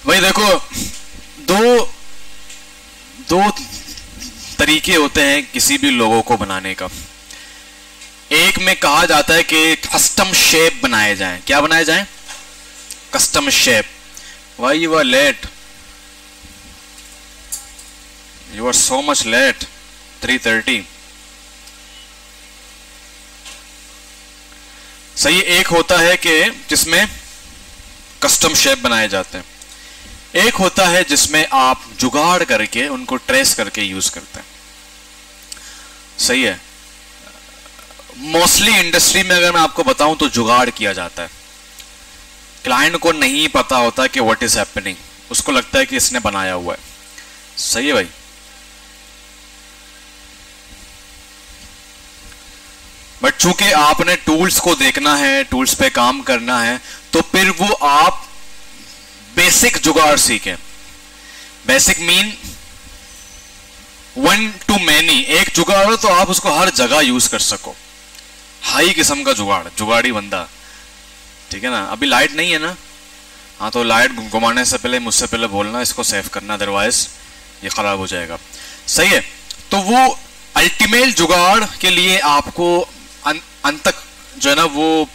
भाई देखो, दो दो तरीके होते हैं किसी भी लोगों को बनाने का। एक में कहा जाता है कि कस्टम शेप बनाए जाएं। क्या बनाए जाएं? Custom shape. Why you are late? You are so much late. 3:30। सही। एक होता है कि जिसमें कस्टम शेप बनाए जाते हैं, एक होता है जिसमें आप जुगाड़ करके उनको ट्रेस करके यूज करते हैं। सही है। मोस्टली इंडस्ट्री में अगर मैं आपको बताऊं तो जुगाड़ किया जाता है। क्लाइंट को नहीं पता होता कि व्हाट इज हैपनिंग, उसको लगता है कि इसने बनाया हुआ है। सही है भाई। बट चूंकि आपने टूल्स को देखना है, टूल्स पे काम करना है, तो फिर वो आप बेसिक जुगाड़ सीखें। Basic mean one two many. एक जुगाड़ हो तो आप उसको हर जगह यूज कर सको। हाई किस्म का जुगाड़, जुगाड़ी बंदा। ठीक है ना? अभी लाइट नहीं है ना? हाँ, तो लाइट घुमाने से पहले मुझसे पहले बोलना, इसको सेव करना, अदरवाइज ये खराब हो जाएगा। सही है। तो वो अल्टीमेट जुगाड़ के लिए आपको अंत तक जो है ना, वो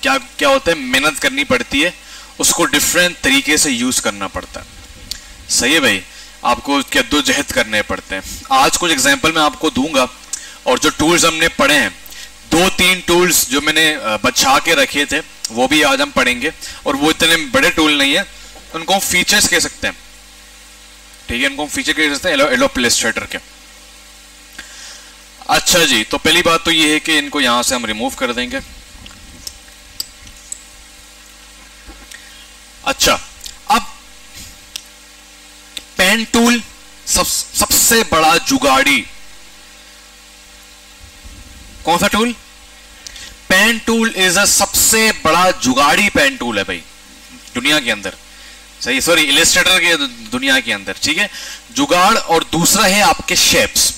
क्या क्या होता है, मेहनत करनी पड़ती है, उसको डिफरेंट तरीके से यूज करना पड़ता है। सही है भाई। आपको जद्दोजहद करने पड़ते हैं। आज कुछ एग्जांपल मैं आपको दूंगा, और जो टूल्स हमने पढ़े हैं, 2-3 टूल्स जो मैंने बचा के रखे थे, वो भी आज हम पढ़ेंगे। और वो इतने बड़े टूल नहीं है, उनको हम फीचर्स कह सकते हैं। ठीक है, इनको हम फीचर कह सकते हैं एडोब इलस्ट्रेटर के। अच्छा जी, तो पहली बात तो ये है कि इनको यहां से हम रिमूव कर देंगे। अच्छा, अब पेन टूल सबसे बड़ा जुगाड़ी कौन सा tool? Pen tool is a सबसे बड़ा जुगाड़ी पेन टूल है भाई दुनिया के अंदर। सही, सॉरी, इलस्ट्रेटर के दुनिया के अंदर। ठीक है, जुगाड़। और दूसरा है आपके शेप्स।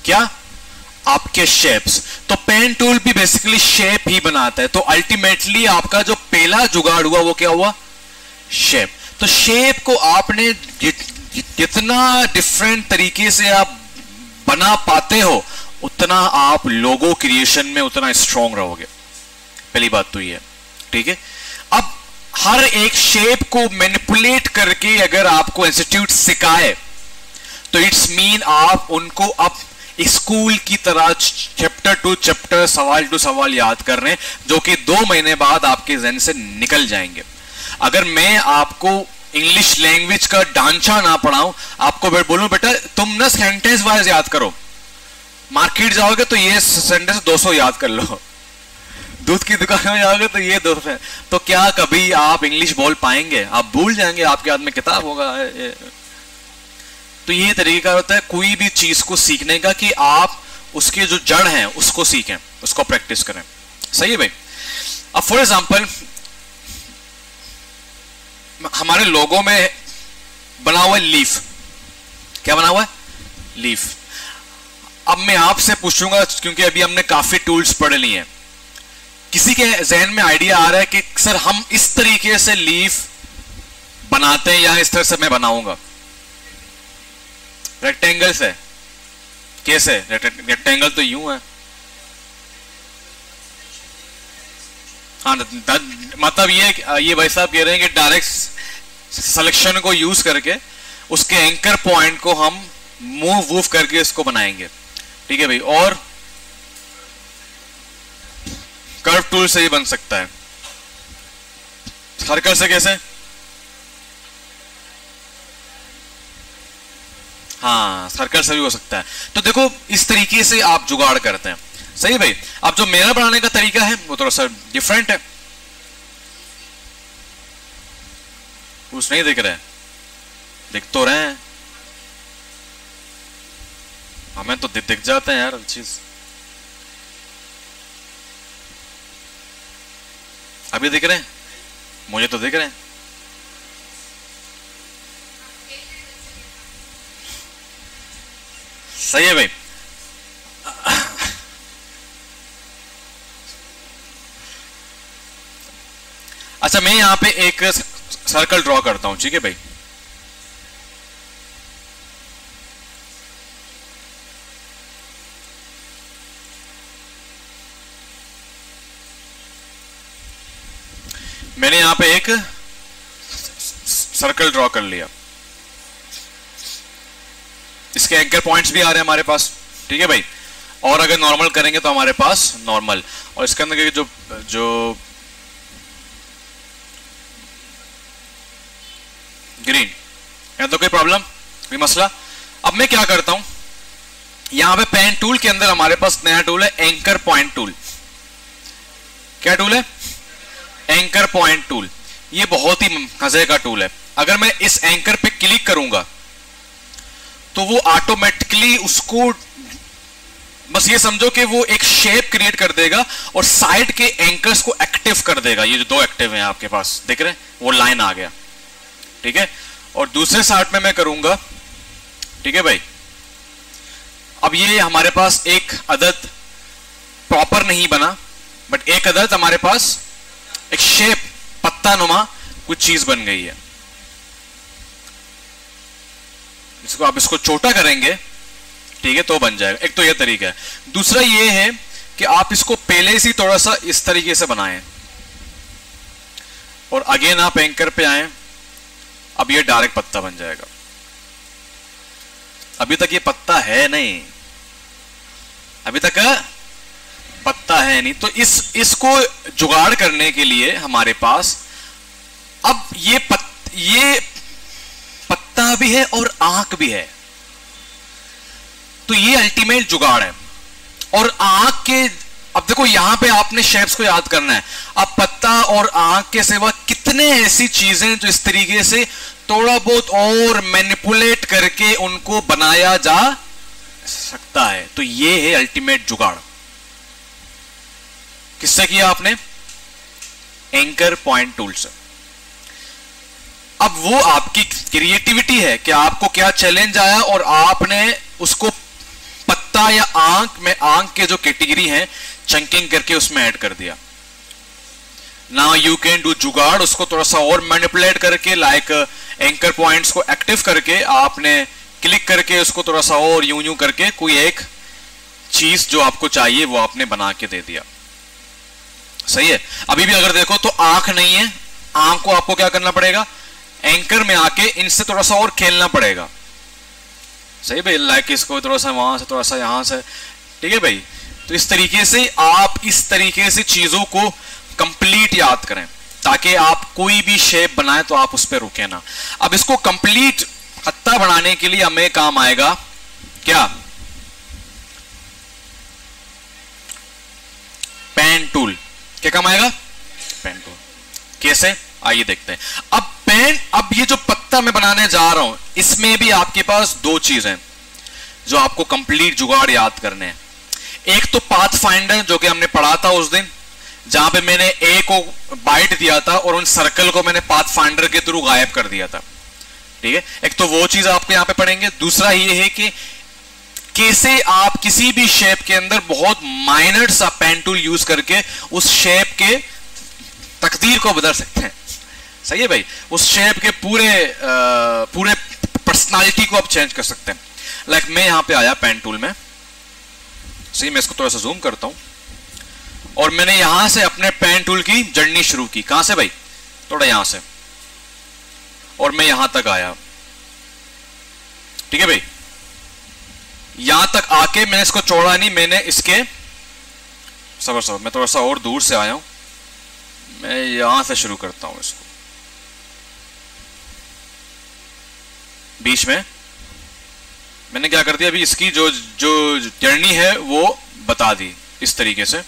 क्या? आपके शेप्स। तो पेन टूल भी बेसिकली शेप ही बनाता है। तो अल्टीमेटली आपका जो पहला जुगाड़ हुआ वो क्या हुआ? शेप। तो शेप को आपने जितना डिफरेंट तरीके से आप बना पाते हो, उतना आप लोगो क्रिएशन में उतना स्ट्रांग रहोगे। पहली बात तो ये है। ठीक है। अब हर एक शेप को मैनिपुलेट करके अगर आपको इंस्टीट्यूट सिखाए, तो इट्स मीन आप उनको अब स्कूल की तरह चैप्टर टू चैप्टर, सवाल टू सवाल याद कर रहे हैं, जो कि 2 महीने बाद आपके जहन से निकल जाएंगे। अगर मैं आपको इंग्लिश लैंग्वेज का ढांचा ना पढ़ाऊं, आपको बोलूं बेटा तुम ना सेंटेंस वाइज याद करो, मार्केट जाओगे तो ये सेंटेंस 200 याद कर लो, दूध की दुकान में जाओगे तो ये 200, तो क्या कभी आप इंग्लिश बोल पाएंगे? आप भूल जाएंगे, आपके हाथ में किताब होगा। तो ये तरीका होता है कोई भी चीज को सीखने का, कि आप उसके जो जड़ हैं उसको सीखें, उसको प्रैक्टिस करें। सही है भाई। अब फॉर एग्जांपल हमारे लोगों में बना हुआ है लीफ। क्या बना हुआ है? लीफ। अब मैं आपसे पूछूंगा, क्योंकि अभी हमने काफी टूल्स पढ़ लिए हैं, किसी के जहन में आइडिया आ रहा है कि सर हम इस तरीके से लीफ बनाते हैं या इस तरह से मैं बनाऊंगा? रेक्टेंगल से कैसे? रेक्टेंगल तो यूं है। हाँ, मतलब ये भाई साहब कह रहे हैं कि डायरेक्ट सिलेक्शन को यूज करके उसके एंकर पॉइंट को हम मूव वूव करके इसको बनाएंगे। ठीक है भाई। और कर्व टूल से ही बन सकता है। सर्कल से कैसे? हाँ, सर्कल से भी हो सकता है। तो देखो इस तरीके से आप जुगाड़ करते हैं। सही भाई। अब जो मेरा बनाने का तरीका है वो थोड़ा सा डिफरेंट है। कुछ नहीं दिख रहे? दिख तो रहे हैं, हमें तो दिख जाते हैं यार चीज। अभी दिख रहे हैं? मुझे तो दिख रहे हैं। सही है भाई। अच्छा, मैं यहां पे एक सर्कल ड्रॉ करता हूं, ठीक है भाई। मैंने यहां पे एक सर्कल ड्रॉ कर लिया, इसके एंकर पॉइंट्स भी आ रहे हैं हमारे पास, ठीक है भाई। और अगर नॉर्मल करेंगे तो हमारे पास नॉर्मल, और इसके अंदर के जो ग्रीन है, तो कोई प्रॉब्लम, कोई मसला। अब मैं क्या करता हूं, यहां पे पेन टूल के अंदर हमारे पास नया टूल है एंकर पॉइंट टूल। क्या टूल है? Anchor point tool. ये बहुत ही मजे का टूल है। अगर मैं इस एंकर पे क्लिक करूंगा तो वो ऑटोमेटिकली उसको, बस ये समझो कि वो एक शेप क्रिएट कर देगा और साइड के एंकर्स को एक्टिव कर देगा। ये जो दो एक्टिव हैं आपके पास, देख रहे हैं, वो लाइन आ गया, ठीक है। और दूसरे साइड में मैं करूंगा, ठीक है भाई। अब ये हमारे पास एक अदद प्रॉपर नहीं बना, बट एक अदद हमारे पास एक शेप पत्ता नुमा कुछ चीज बन गई है। इसको आप इसको छोटा करेंगे, ठीक है, तो बन जाएगा। एक तो यह तरीका है। दूसरा ये है कि आप इसको पहले से थोड़ा सा इस तरीके से बनाएं और अगेन आप एंकर पे आए, अब ये डायरेक्ट पत्ता बन जाएगा। अभी तक ये पत्ता है नहीं, अभी तक पत्ता है नहीं। तो इसको जुगाड़ करने के लिए हमारे पास अब ये पत्ता भी है और आंख भी है, तो ये अल्टीमेट जुगाड़ है। और आंख के, अब देखो यहां पे आपने शेप्स को याद करना है। अब पत्ता और आंख के सिवा कितने ऐसी चीजें जो इस तरीके से थोड़ा बहुत और मैनिपुलेट करके उनको बनाया जा सकता है। तो ये है अल्टीमेट जुगाड़। किससे किया आपने? एंकर पॉइंट टूल से। अब वो आपकी क्रिएटिविटी है कि आपको क्या चैलेंज आया और आपने उसको पत्ता या आंख में, आंख के जो कैटेगरी है, चंकिंग करके उसमें ऐड कर दिया। नाउ यू कैन डू जुगाड़, उसको थोड़ा सा और मैनिपुलेट करके, लाइक एंकर पॉइंट्स को एक्टिव करके आपने क्लिक करके उसको थोड़ा सा और यूं यूं करके कोई एक चीज जो आपको चाहिए वो आपने बना के दे दिया। सही है। अभी भी अगर देखो तो आंख नहीं है, आंख को आपको क्या करना पड़ेगा? एंकर में आके इनसे थोड़ा सा और खेलना पड़ेगा। सही भाई, लाइक इसको थोड़ा सा वहां से, थोड़ा सा यहां से, ठीक है भाई। तो इस तरीके से आप इस तरीके से चीजों को कंप्लीट याद करें ताकि आप कोई भी शेप बनाए तो आप उस पर रुके ना। अब इसको कंप्लीट पत्ता बनाने के लिए हमें काम आएगा क्या? Pen tool. क्या काम आएगा? Pen tool. कैसे? आइए देखते हैं। अब ये जो पत्ता मैं बनाने जा रहा हूं, इसमें भी आपके पास दो चीजें जो आपको कंप्लीट जुगाड़ याद करने हैं। एक तो पाथ फाइंडर जो कि हमने पढ़ा था उस दिन, जहां पे मैंने ए को बाइट दिया था और उन सर्कल को मैंने पाथ फाइंडर के थ्रू गायब कर दिया था, ठीक है। एक तो वो चीज आपको यहां पे पढ़ेंगे। दूसरा ये है कि कैसे आप किसी भी शेप के अंदर बहुत माइनर सा पेन टूल यूज करके उस शेप के तकदीर को बदल सकते हैं। सही है भाई। उस शेप के पूरे पर्सनालिटी को आप चेंज कर सकते हैं। लाइक मैं यहां पे आया पेन टूल में, सही, मैं इसको थोड़ा सा जूम करता हूं और मैंने यहां से अपने पेन टूल की जर्नी शुरू की। कहां से भाई? थोड़ा यहां से, और मैं यहां तक आया, ठीक है भाई। यहां तक आके मैंने इसको छोड़ा नहीं, मैंने इसके सबर मैं थोड़ा सा और दूर से आया हूं, मैं यहां से शुरू करता हूं इसको। बीच में मैंने क्या कर दिया, अभी इसकी जो जर्नी है वो बता दी इस तरीके से।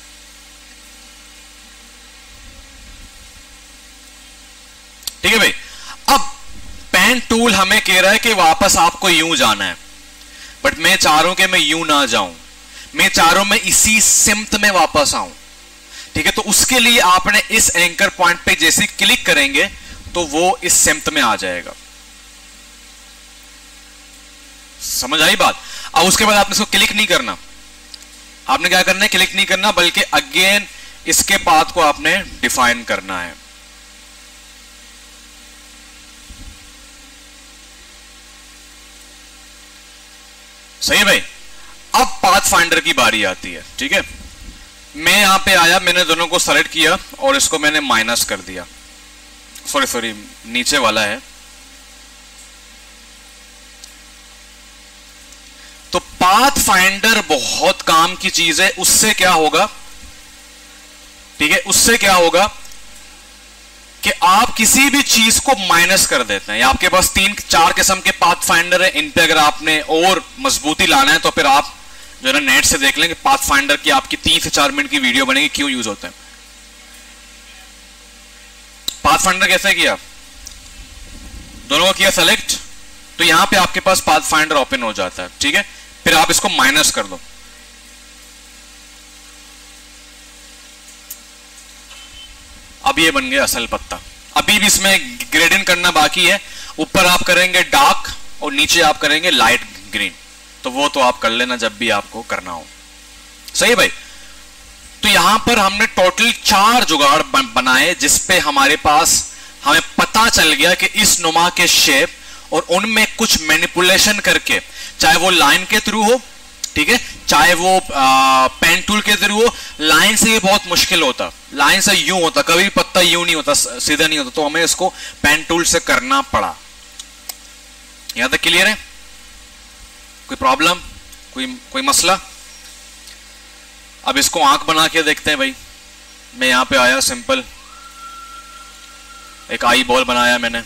ठीक है भाई। अब पेन टूल हमें कह रहा है कि वापस आपको यूं जाना है, बट मैं चाह रहा हूं कि मैं यूं ना जाऊं, मैं चाह रहा हूं मैं इसी सिम्त में वापस आऊं। ठीक है, तो उसके लिए आपने इस एंकर पॉइंट पे जैसे क्लिक करेंगे तो वो इस सिम्त में आ जाएगा। समझ आई बात? अब उसके बाद आपने इसको क्लिक नहीं करना, आपने क्या करना है, क्लिक नहीं करना, बल्कि अगेन इसके पाथ को आपने डिफाइन करना है। सही है भाई। अब पाथ फाइंडर की बारी आती है, ठीक है। मैं यहां पे आया, मैंने दोनों को सेलेक्ट किया और इसको मैंने माइनस कर दिया, सॉरी नीचे वाला है। तो पाथ फाइंडर बहुत काम की चीज है। उससे क्या होगा, ठीक है, उससे क्या होगा कि आप किसी भी चीज को माइनस कर देते हैं। आपके पास 3-4 किस्म के पाथ फाइंडर है, इन पे अगर आपने और मजबूती लाना है तो फिर आप जो है ना नेट से देख लेंगे पाथ फाइंडर की आपकी 3 से 4 मिनट की वीडियो बनेगी क्यों यूज होते हैं। पाथ फाइंडर कैसे किया, दोनों को किया सेलेक्ट, तो यहां पे आपके पास पाथ फाइंडर ओपन हो जाता है, ठीक है। फिर आप इसको माइनस कर दो, अब ये बन गया असल पत्ता। अभी भी इसमें ग्रेडिंग करना बाकी है, ऊपर आप करेंगे डार्क और नीचे आप करेंगे लाइट ग्रीन, तो वो तो आप कर लेना जब भी आपको करना हो, सही है भाई। तो यहां पर हमने टोटल 4 जुगाड़ बनाए जिसपे हमारे पास हमें पता चल गया कि इस नुमा के शेप और उनमें कुछ मैनिपुलेशन करके, चाहे वो लाइन के थ्रू हो, ठीक है, चाहे वो पेन टूल के थ्रू हो। लाइन से ये बहुत मुश्किल होता, लाइन से यूं होता, कभी पत्ता यूं नहीं होता, सीधा नहीं होता, तो हमें इसको पेन टूल से करना पड़ा। यहां तक क्लियर है, कोई प्रॉब्लम, कोई मसला? अब इसको आंख बना के देखते हैं भाई। मैं यहां पे आया, सिंपल एक आई बॉल बनाया मैंने,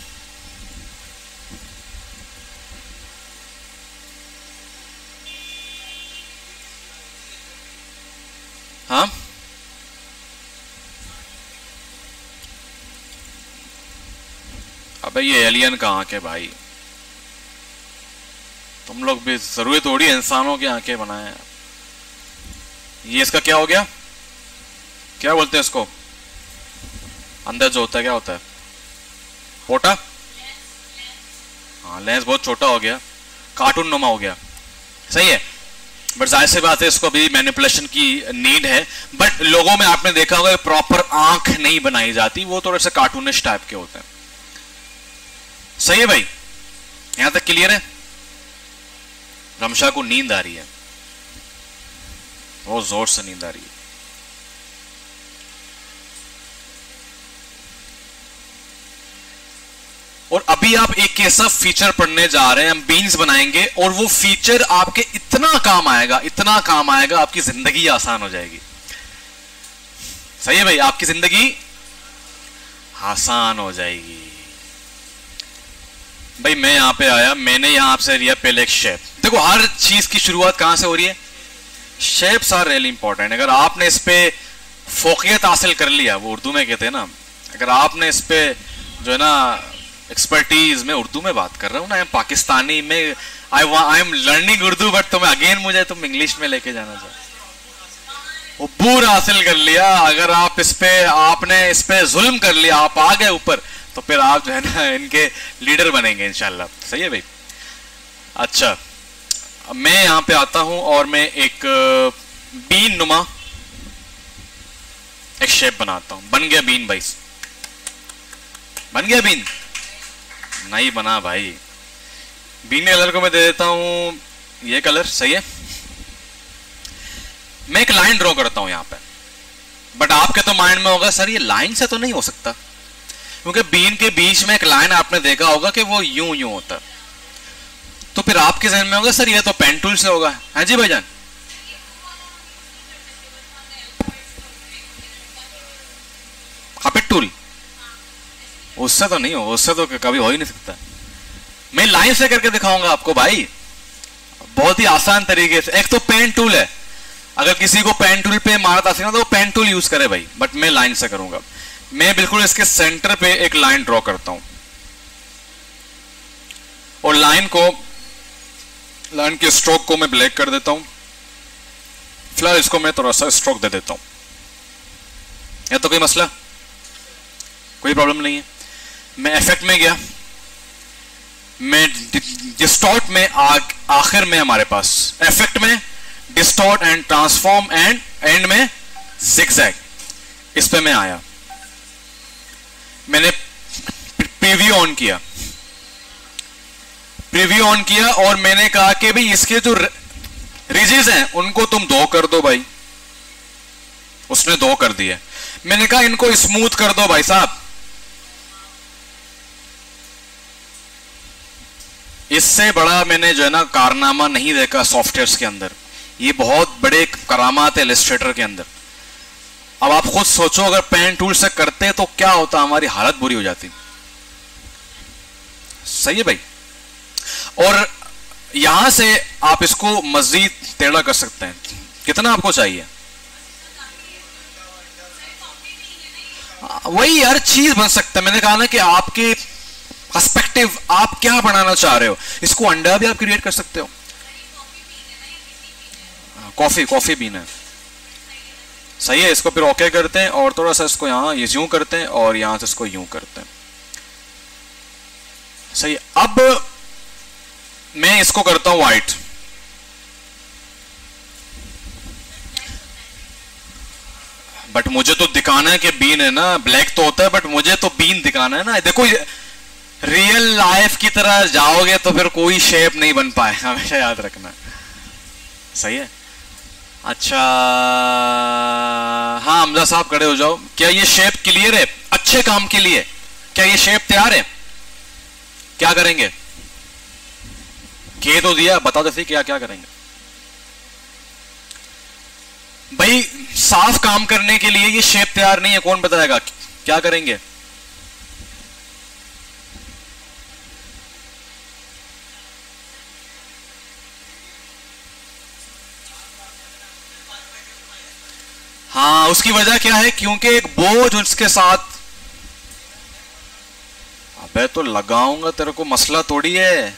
हाँ अबे ये एलियन का आंख है भाई, तुम लोग भी जरूरी थोड़ी इंसानों की आंखें बनाए। ये इसका क्या हो गया, क्या बोलते हैं इसको, अंदर जो होता है क्या होता है, पोटा, हाँ लेंस बहुत छोटा हो गया, कार्टून नुमा हो गया, सही है। बट जाहिर सी बात है इसको अभी मैनिपुलेशन की नीड है। बट लोगों में आपने देखा होगा प्रॉपर आंख नहीं बनाई जाती, वो थोड़े से कार्टूनिश टाइप के होते हैं, सही है भाई। यहां तक क्लियर है? रमशा को नींद आ रही है, बहुत जोर से नींद आ रही है। और अभी आप एक ऐसा फीचर पढ़ने जा रहे हैं, हम बीन्स बनाएंगे और वो फीचर आपके इतना काम आएगा, इतना काम आएगा, आपकी जिंदगी आसान हो जाएगी, सही है भाई, आपकी जिंदगी आसान हो जाएगी भाई। मैं यहां पे आया, मैंने यहां आपसे लिया पहले एक शेप। देखो हर चीज की शुरुआत कहां से हो रही है, शेप्स आर रियली इंपॉर्टेंट। अगर आपने इस पे फोकियत हासिल कर लिया, वो उर्दू में कहते हैं ना, अगर आपने इस पे जो है ना एक्सपर्टीज, में उर्दू में बात कर रहा हूं ना, पाकिस्तानी में, I am learning Urdu, but तुम्हें अगेन मुझे तुम इंग्लिश में लेके जाना चाहते, वो पूरा हासिल कर लिया। अगर आप इस पे, आपने इस पे जुल्म कर लिया, आप आ गए ऊपर, तो फिर आप जो है ना इनके लीडर बनेंगे इंशाल्लाह, सही है भाई। अच्छा, मैं यहां पे आता हूं और मैं एक बीन नुमा एक शेप बनाता हूं। बन गया बीन भाई, बन गया बीन? नहीं बना भाई। बीन के कलर को मैं दे देता हूं ये कलर, सही है। मैं एक लाइन ड्रॉ करता हूं यहां पे, बट आपके तो माइंड में होगा सर ये लाइन से तो नहीं हो सकता, क्योंकि बीन के बीच में एक लाइन आपने देखा होगा कि वो यूं यूं होता, तो फिर आपके जहन में होगा सर ये तो पेन टूल से होगा। हाँ जी भाईजान, खापिट टूल, उससे तो नहीं हो, उससे तो कभी हो ही नहीं सकता। मैं लाइन से करके दिखाऊंगा आपको भाई, बहुत ही आसान तरीके से। एक तो पेन टूल है, अगर किसी को पेन टूल पे मारत आती ना तो वो पेन टूल यूज करे भाई, बट मैं लाइन से करूंगा। मैं बिल्कुल इसके सेंटर पे एक लाइन ड्रॉ करता हूं और लाइन के स्ट्रोक को मैं ब्लैक कर देता हूं। फिलहाल इसको मैं थोड़ा सा स्ट्रोक दे देता हूं, या तो कोई मसला, कोई प्रॉब्लम नहीं है। मैं इफेक्ट में गया, मैं डिस्टॉर्ट में आखिर में हमारे पास इफेक्ट में distort and transform and and में जिगजैग, इस पे मैं आया, मैंने प्रीव्यू ऑन किया, और मैंने कहा कि भाई इसके जो रिजिज हैं उनको तुम 2 कर दो भाई, उसने 2 कर दिए। मैंने कहा इनको स्मूथ कर दो भाई साहब, इससे बड़ा मैंने जो है ना कारनामा नहीं देखा सॉफ्टवेयर्स के अंदर। ये बहुत बड़े करामात है इलस्ट्रेटर के अंदर। अब आप खुद सोचो अगर पेन टूल से करते तो क्या होता, हमारी हालत बुरी हो जाती। सही है भाई। और यहां से आप इसको मजीद टेढ़ा कर सकते हैं। कितना आपको चाहिए, वही हर चीज बन सकता है। मैंने कहा ना कि आपके पर्सपेक्टिव, आप क्या बनाना चाह रहे हो, इसको अंडा भी आप क्रिएट कर सकते हो। कॉफी पीना है, सही है। इसको फिर ओके करते हैं और थोड़ा सा इसको यहां ये यूं करते हैं और यहां से इसको यूं करते हैं, सही है। अब मैं इसको करता हूं व्हाइट, बट मुझे तो दिखाना है कि बीन है ना, ब्लैक तो होता है बट मुझे तो बीन दिखाना है ना। देखो रियल लाइफ की तरह जाओगे तो फिर कोई शेप नहीं बन पाए, हमेशा याद रखना। सही है। अच्छा हाँ हमजा साहब खड़े हो जाओ। क्या ये शेप क्लियर है अच्छे काम के लिए? क्या ये शेप तैयार है? क्या करेंगे? कह तो दिया, बता दो क्या क्या करेंगे भाई। साफ काम करने के लिए ये शेप तैयार नहीं है, कौन बताएगा क्या करेंगे? हाँ उसकी वजह क्या है? क्योंकि एक बोझ उसके साथ। अबे तो लगाऊंगा तेरे को, मसला थोड़ी है।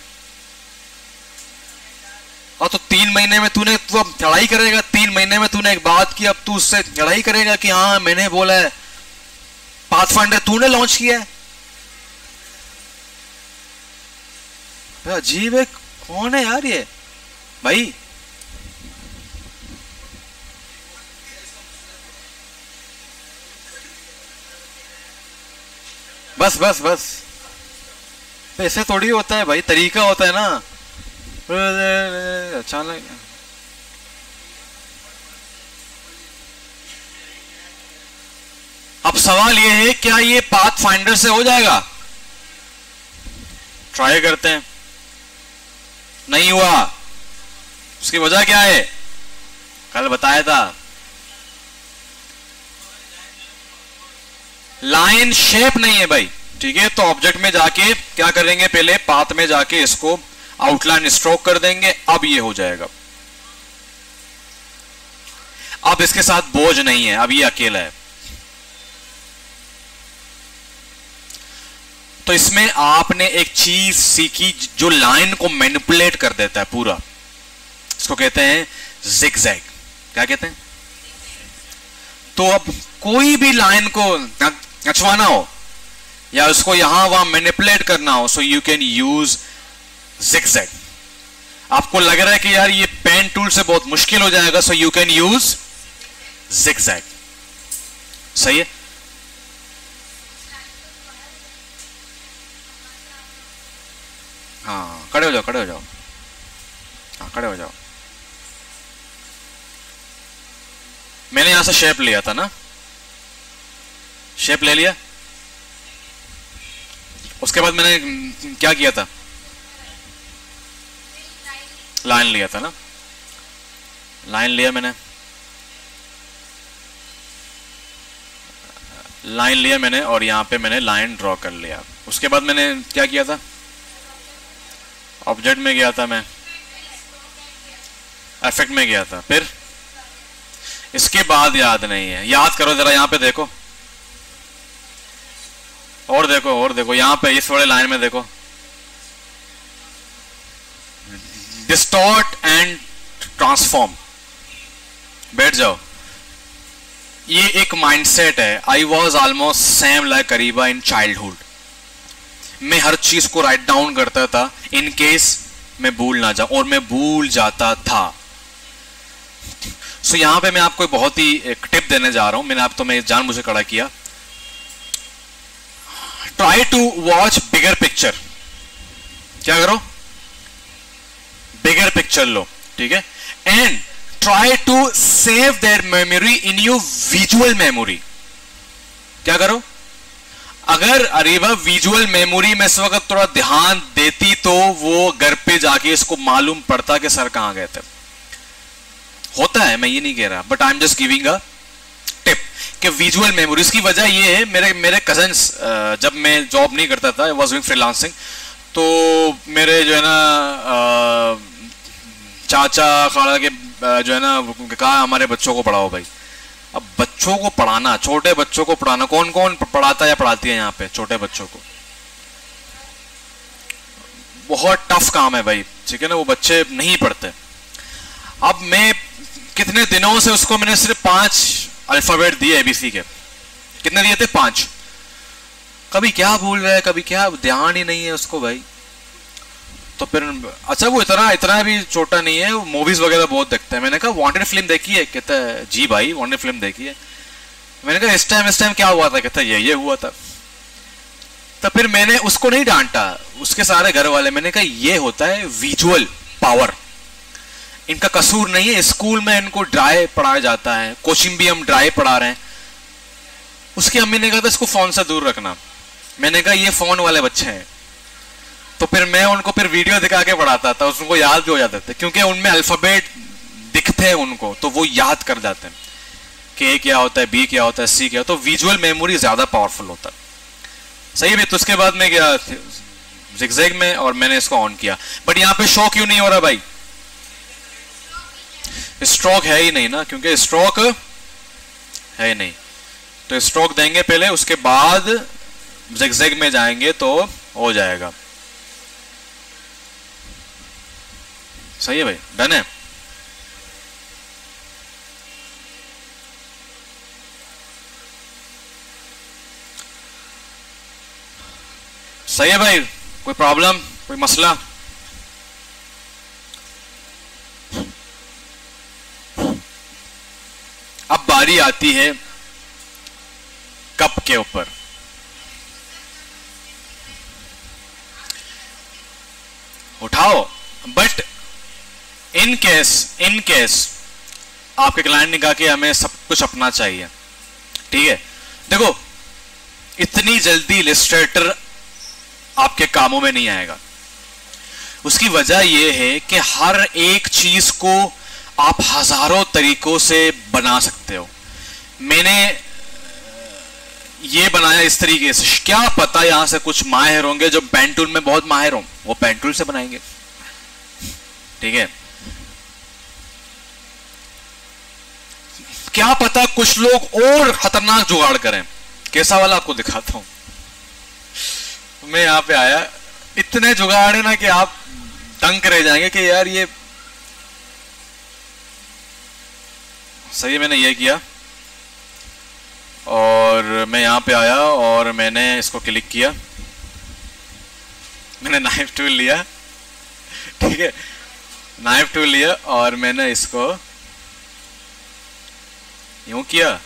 और तो 3 महीने में तूने, तू अब लड़ाई करेगा? 3 महीने में तूने एक बात की, अब तू उससे लड़ाई करेगा कि हाँ मैंने बोला है, पाथफाइंडर तूने लॉन्च किया है। अजीब है, कौन है यार ये भाई? बस ऐसे थोड़ी होता है भाई, तरीका होता है ना। अचानक अब सवाल यह है क्या ये पाथ फाइंडर से हो जाएगा? ट्राई करते हैं। नहीं हुआ, उसकी वजह क्या है? कल बताया था, लाइन शेप नहीं है भाई। ठीक है, तो ऑब्जेक्ट में जाके क्या करेंगे, पहले पाथ में जाके इसको आउटलाइन स्ट्रोक कर देंगे। अब ये हो जाएगा। अब इसके साथ बोझ नहीं है, अब ये अकेला है। तो इसमें आपने एक चीज सीखी जो लाइन को मैनिपुलेट कर देता है पूरा। इसको कहते हैं जिगजैग। क्या कहते हैं? तो अब कोई भी लाइन को नचवाना हो या उसको यहां वहां मैनिपुलेट करना हो, so you can use zigzag. आपको लग रहा है कि यार ये पेन टूल से बहुत मुश्किल हो जाएगा, so you can use zigzag. सही है। हाँ खड़े हो जाओ, खड़े हो जाओ, हाँ खड़े हो जाओ। मैंने यहां से शेप लिया था ना, शेप ले लिया। उसके बाद मैंने क्या किया था? लाइन लिया था ना, लाइन लिया मैंने, लाइन लिया मैंने और यहां पे मैंने लाइन ड्रॉ कर लिया। उसके बाद मैंने क्या किया था? ऑब्जेक्ट में गया था, मैं इफेक्ट में गया था। फिर इसके बाद याद नहीं है, याद करो जरा। यहां पे देखो और देखो और देखो, यहां पे इस वाले लाइन में देखो, डिस्टॉर्ट एंड ट्रांसफॉर्म। बैठ जाओ। ये एक माइंडसेट है। I was almost same like करीबा इन चाइल्डहुड। मैं हर चीज को राइट डाउन करता था इन केस मैं भूल ना जाऊं, और मैं भूल जाता था। सो यहां पे मैं आपको बहुत ही एक टिप देने जा रहा हूं। मैंने आप तो मैं जान मुझे खड़ा किया। Try to watch bigger picture. क्या करो? बिगर पिक्चर लो, ठीक है। And try to save their memory in you visual memory. क्या करो, अगर अरीबा विजुअल मेमोरी में इस वक्त थोड़ा ध्यान देती तो वो घर पे जाके इसको मालूम पड़ता कि सर कहां गए थे। होता है, मैं ये नहीं कह रहा, but I am just giving a tip कि विजुअल मेमोरी। इसकी वजह ये है, मेरे कजन्स जब मैं जॉब नहीं करता था, आई वाज डूइंग फ्रीलांसिंग, तो मेरे जो है ना चाचा खाला के जो है ना कहा हमारे बच्चों को पढ़ाओ भाई। अब बच्चों को पढ़ाना, छोटे बच्चों को पढ़ाना, कौन कौन पढ़ाता है या पढ़ाती है यहाँ पे छोटे बच्चों को? बहुत टफ काम है भाई, ठीक है ना, वो बच्चे नहीं पढ़ते। अब मैं कितने दिनों से उसको मैंने सिर्फ 5 अल्फाबेट दिए एबीसी के। कितने दिए थे? 5। कभी क्या भूल रहा है, कभी क्या, ध्यान ही नहीं है उसको भाई। तो फिर अच्छा वो इतना भी छोटा नहीं है, वो मूवीज वगैरह बहुत देखता है। मैंने कहा वांटेड फिल्म देखी है? कहता है जी भाई वांटेड फिल्म देखी है। मैंने कहा इस टाइम क्या हुआ था? कहता है ये हुआ था। तो फिर मैंने उसको नहीं डांटा, उसके सारे घर वाले, मैंने कहा ये होता है विजुअल पावर, इनका कसूर नहीं है। स्कूल में इनको ड्राई पढ़ाया जाता है, कोचिंग भी हम ड्राई पढ़ा रहे हैं। उसकी अम्मी ने कहा था इसको फोन से दूर रखना। मैंने कहा ये फोन वाले बच्चे हैं। तो फिर मैं उनको फिर वीडियो दिखा के पढ़ाता था, उनको याद भी हो जाते थे, क्योंकि उनमें अल्फाबेट दिखते हैं उनको, तो वो याद कर जाते हैं कि ए क्या होता है, बी क्या होता है, सी क्या होता है। तो विजुअल मेमोरी ज्यादा पावरफुल होता है। सही है। तो उसके बाद मैं गया जिगजैग में और मैंने इसको ऑन किया, बट यहाँ पे शो क्यों नहीं हो रहा भाई? स्ट्रोक है ही नहीं ना, क्योंकि स्ट्रोक है ही नहीं। तो स्ट्रोक देंगे पहले, उसके बाद जिगजैग में जाएंगे तो हो जाएगा। सही है भाई, डन है। सही है भाई, कोई प्रॉब्लम, कोई मसला? अब बारी आती है कप के ऊपर। उठाओ, बट इन केस आपके क्लाइंट ने कहा कि हमें सब कुछ अपना चाहिए, ठीक है। देखो इतनी जल्दी इलस्ट्रेटर आपके कामों में नहीं आएगा। उसकी वजह यह है कि हर एक चीज को आप हजारों तरीकों से बना सकते हो। मैंने ये बनाया इस तरीके से, क्या पता यहां से कुछ माहिर होंगे जो पेन टूल में बहुत माहिर हों, वो पेन टूल से बनाएंगे, ठीक है। क्या पता कुछ लोग और खतरनाक जुगाड़ करें। कैसा वाला आपको दिखाता हूं। मैं यहां पे आया, इतने जुगाड़ है ना कि आप दंग रह जाएंगे कि यार ये सही है। मैंने ये किया और मैं यहां पे आया और मैंने इसको क्लिक किया, मैंने नाइफ टूल लिया, ठीक है, नाइफ टूल लिया और मैंने इसको यूं किया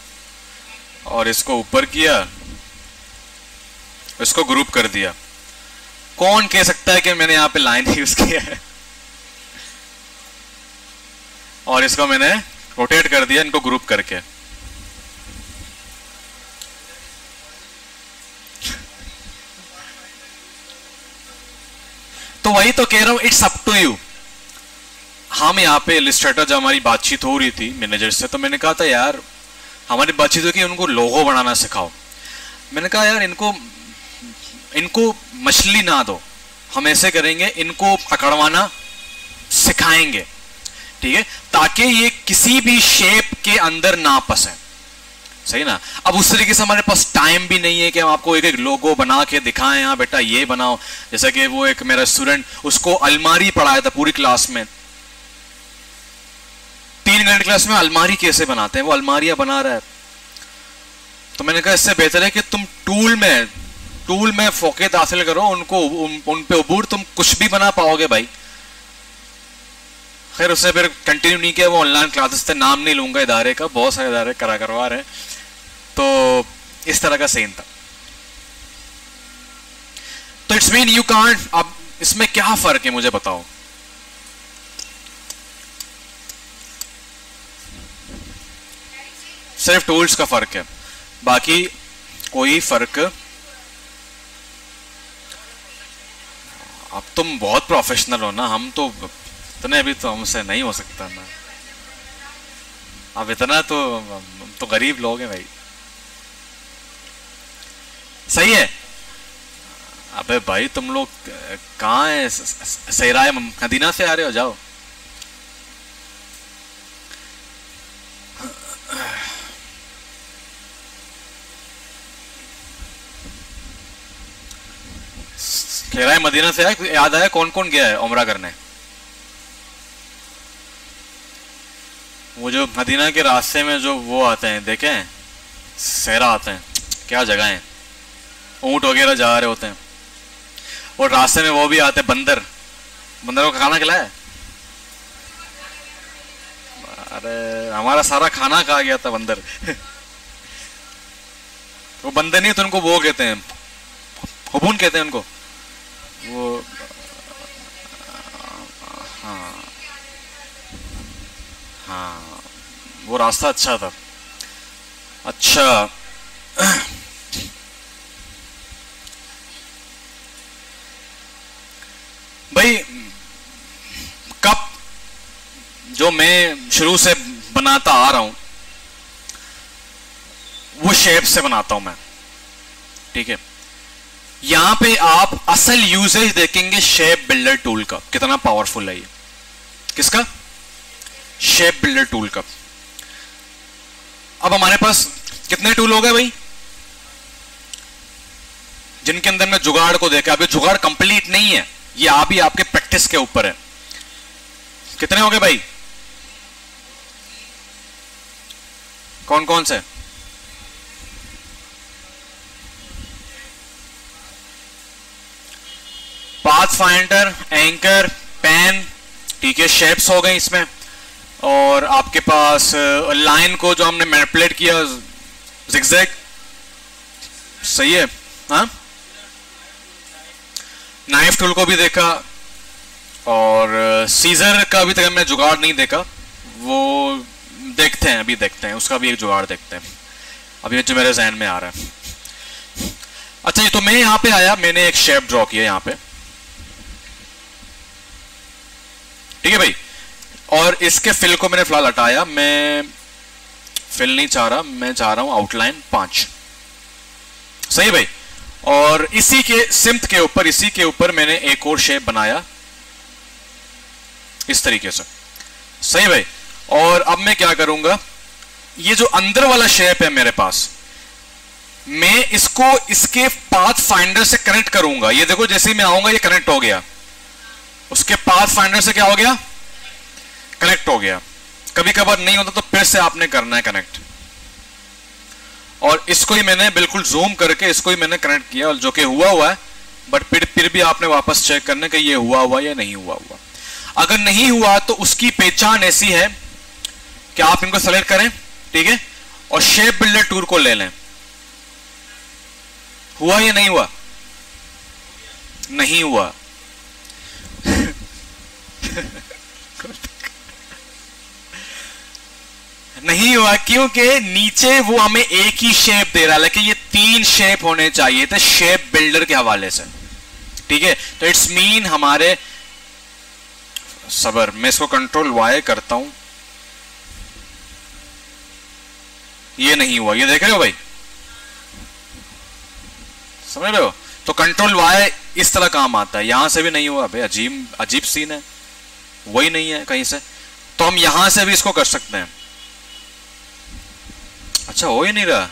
और इसको ऊपर किया, इसको ग्रुप कर दिया। कौन कह सकता है कि मैंने यहां पे लाइन यूज किया है? और इसको मैंने रोटेट कर दिया, इनको ग्रुप करके। तो वही तो कह रहा हूं, इट्स अप टू यू। हम यहाँ पे इलस्ट्रेटर, जब हमारी बातचीत हो रही थी मैनेजर से, तो मैंने कहा था यार हमारी बातचीत हुई कि उनको लोगो बनाना सिखाओ। मैंने कहा यार इनको मछली ना दो, हम ऐसे करेंगे, इनको पकड़वाना सिखाएंगे, ठीक है, ताकि ये किसी भी शेप के अंदर ना फंसे। सही ना। अब उस तरीके से हमारे पास टाइम भी नहीं है कि हम आपको एक एक लोगो बना के दिखाएं, यहाँ बेटा ये बनाओ। जैसा कि वो एक मेरा स्टूडेंट, उसको अलमारी पढ़ाया था पूरी क्लास में, 3 घंटे क्लास में अलमारी कैसे बनाते हैं, वो अलमारियां बना रहा है। तो मैंने कहा इससे बेहतर है कि तुम टूल में फोकस हासिल करो, उन पे उबूर, तुम कुछ भी बना पाओगे भाई। खैर उसने फिर कंटिन्यू नहीं किया, वो ऑनलाइन क्लासेस थे, नाम नहीं लूंगा इदारे का, बहुत सारे इदारे करवा रहे हैं। तो इस तरह का सीन था। तो इट्स मीन यू कांट। अब इसमें क्या फर्क है मुझे बताओ। सिर्फ टूल्स का फर्क है, बाकी कोई फर्क। अब तुम बहुत प्रोफेशनल हो ना, हम तो इतने अभी तो हमसे नहीं हो सकता ना। अब इतना तो गरीब लोग हैं भाई। सही है। अबे भाई तुम लोग कहाँ है? सहराय मदीना से आ रहे हो? जाओ। सहराय मदीना से आया, याद आया कौन कौन गया है उम्रा करने? वो जो मदीना के रास्ते में जो वो आते हैं, देखे हैं? सहरा आते हैं, क्या जगह है, ऊंट वगैरह जा रहे होते हैं, और रास्ते में वो भी आते हैं बंदर। बंदरों का खाना खिलाया? अरे हमारा सारा खाना खा गया था बंदर। वो बंदर नहीं तो उनको वो कहते हैं, हुबून कहते हैं उनको। वो हाँ हाँ, वो रास्ता अच्छा था। अच्छा भाई, कप जो मैं शुरू से बनाता आ रहा हूं वो शेप से बनाता हूं मैं, ठीक है। यहां पे आप असल यूजेज देखेंगे शेप बिल्डर टूल का, कितना पावरफुल है ये। किसका? शेप बिल्डर टूल का। अब हमारे पास कितने टूल हो गए भाई जिनके अंदर मैं जुगाड़ को देखा? अभी जुगाड़ कंप्लीट नहीं है, ये अभी आपके प्रैक्टिस के ऊपर है। कितने हो गए भाई? कौन कौन से? पाथ फाइंडर, एंकर, पेन, ठीक है, शेप्स हो गए इसमें। और आपके पास लाइन को जो हमने मैनिपुलेट किया, जिगजैग, सही है। हाँ, नाइफ टूल को भी देखा, और सीजर का अभी तक हमने जुगाड़ नहीं देखा, वो देखते हैं, अभी देखते हैं, उसका भी एक जुगाड़ देखते हैं, अभी जो मेरे जहन में आ रहा है। अच्छा, ये तो मैं यहां पे आया, मैंने एक शेप ड्रॉ किया यहां पे, ठीक है भाई। और इसके फिल को मैंने फिलहाल हटाया, मैं फिल नहीं चाह रहा, मैं चाह रहा हूं आउटलाइन 5, सही भाई। और इसी के सिम्थ के ऊपर, इसी के ऊपर मैंने एक और शेप बनाया इस तरीके से, सही भाई। और अब मैं क्या करूंगा, ये जो अंदर वाला शेप है मेरे पास, मैं इसको इसके पाथ फाइंडर से कनेक्ट करूंगा। ये देखो, जैसे ही मैं आऊंगा ये कनेक्ट हो गया, उसके पाथ फाइंडर से क्या हो गया? कनेक्ट हो गया। कभी कभार नहीं होता तो फिर से आपने करना है कनेक्ट। और इसको ही मैंने बिल्कुल जूम करके इसको ही मैंने कनेक्ट किया, जो कि हुआ है, बट फिर भी आपने वापस चेक करना कि ये हुआ या नहीं हुआ। अगर नहीं हुआ तो उसकी पहचान ऐसी है कि आप इनको सेलेक्ट करें, ठीक है, और शेप बिल्डर टूल को ले लें। हुआ या नहीं हुआ? नहीं हुआ। नहीं हुआ क्योंकि नीचे वो हमें एक ही शेप दे रहा है, लेकिन ये 3 शेप होने चाहिए थे शेप बिल्डर के हवाले से, ठीक है। तो इट्स मीन हमारे सबर, मैं इसको कंट्रोल वाई करता हूं, ये नहीं हुआ, ये देख रहे हो भाई, समझ रहे हो? तो कंट्रोल वाई इस तरह काम आता है। यहां से भी नहीं हुआ भाई, अजीब सीन है, वही नहीं है कहीं से। तो हम यहां से भी इसको कर सकते हैं। अच्छा, हो ही नहीं रहा।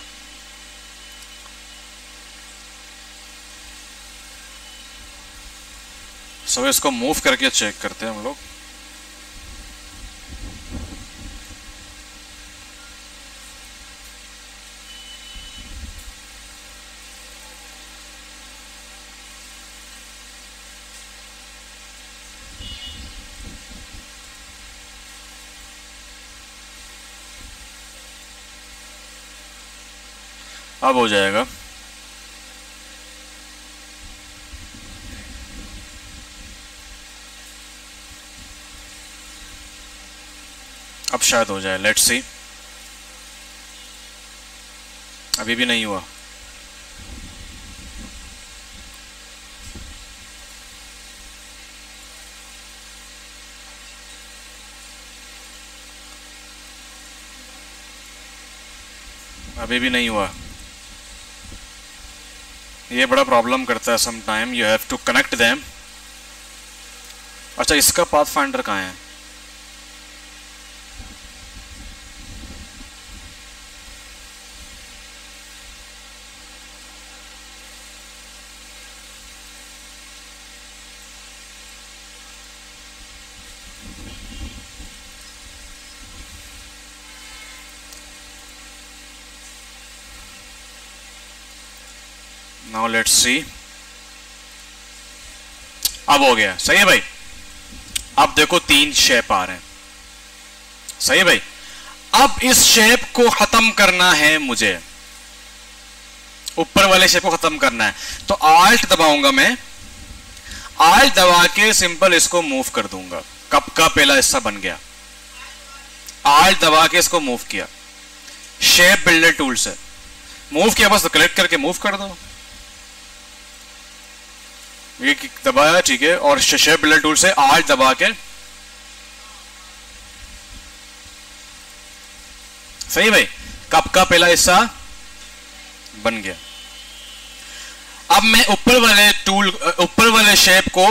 सब इसको मूव करके चेक करते हैं हम लोग। अब हो जाएगा। अब शायद हो जाए, लेट्स सी। अभी भी नहीं हुआ। अभी भी नहीं हुआ। ये बड़ा प्रॉब्लम करता है some time, you have to connect them. अच्छा, इसका पाथ फाइंडर कहाँ है? Now let's see. अब हो गया, सही है भाई। अब देखो 3 शेप आ रहे हैं, सही है भाई। अब इस शेप को खत्म करना है मुझे, ऊपर वाले शेप को खत्म करना है, तो आल्ट दबाऊंगा मैं। आल्ट दबा के सिंपल इसको मूव कर दूंगा। कप का पहला हिस्सा बन गया। आल्ट दबा के इसको मूव किया, शेप बिल्डर टूल से मूव किया, बस क्लिक करके मूव कर दो। ये दबाया, ठीक है, और शेप बिल्डर टूल से आल्ट दबा के, सही भाई, कप का पहला हिस्सा बन गया। अब मैं ऊपर वाले शेप को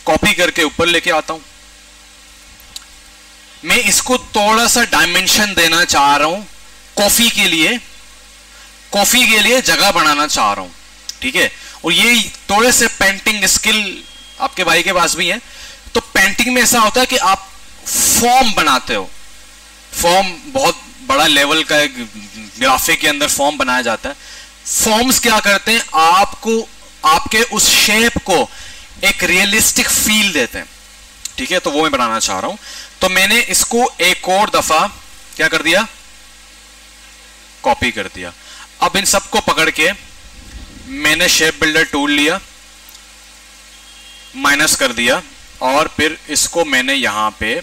कॉपी करके ऊपर लेके आता हूं। मैं इसको थोड़ा सा डायमेंशन देना चाह रहा हूं, कॉफी के लिए जगह बनाना चाह रहा हूं, ठीक है। और ये थोड़े से पेंटिंग स्किल आपके भाई के पास भी है। तो पेंटिंग में ऐसा होता है कि आप फॉर्म बनाते हो, फॉर्म बहुत बड़ा लेवल का ग्राफिक के अंदर फॉर्म बनाया जाता है। फॉर्म्स क्या करते हैं, आपको आपके उस शेप को एक रियलिस्टिक फील देते हैं, ठीक है। तो वो मैं बनाना चाह रहा हूं, तो मैंने इसको एक और दफा क्या कर दिया, कॉपी कर दिया। अब इन सबको पकड़ के मैंने शेप बिल्डर टूल लिया, माइनस कर दिया, और फिर इसको मैंने यहां पे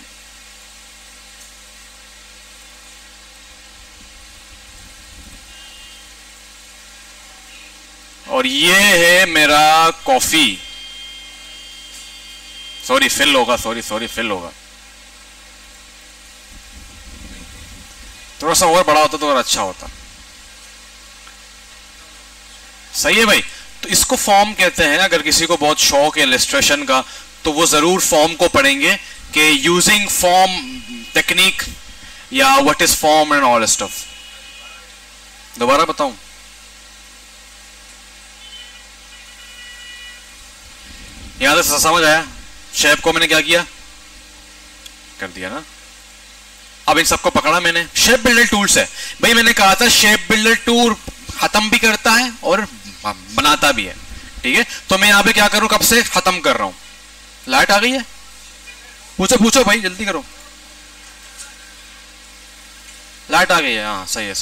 और ये है मेरा कॉफी, सॉरी फिल होगा, फिल होगा। थोड़ा सा और बड़ा होता तो और अच्छा होता, सही है भाई। तो इसको फॉर्म कहते हैं। अगर किसी को बहुत शौक है इलस्ट्रेशन का, तो वो जरूर फॉर्म को पढ़ेंगे कि यूजिंग फॉर्म टेक्निक या what is form and all stuff. दोबारा बताऊं, यहां से समझ आया? शेप को मैंने क्या किया, कर दिया ना। अब इन सबको पकड़ा मैंने, शेप बिल्डर टूल से। भाई मैंने कहा था शेप बिल्डर टूल खत्म भी करता है और बनाता भी है, ठीक है। तो मैं यहां पे क्या करूं, कब से खत्म कर रहा हूं। लाइट आ गई है? पूछो भाई, जल्दी करो। लाइट आ गई है, हाँ सही है।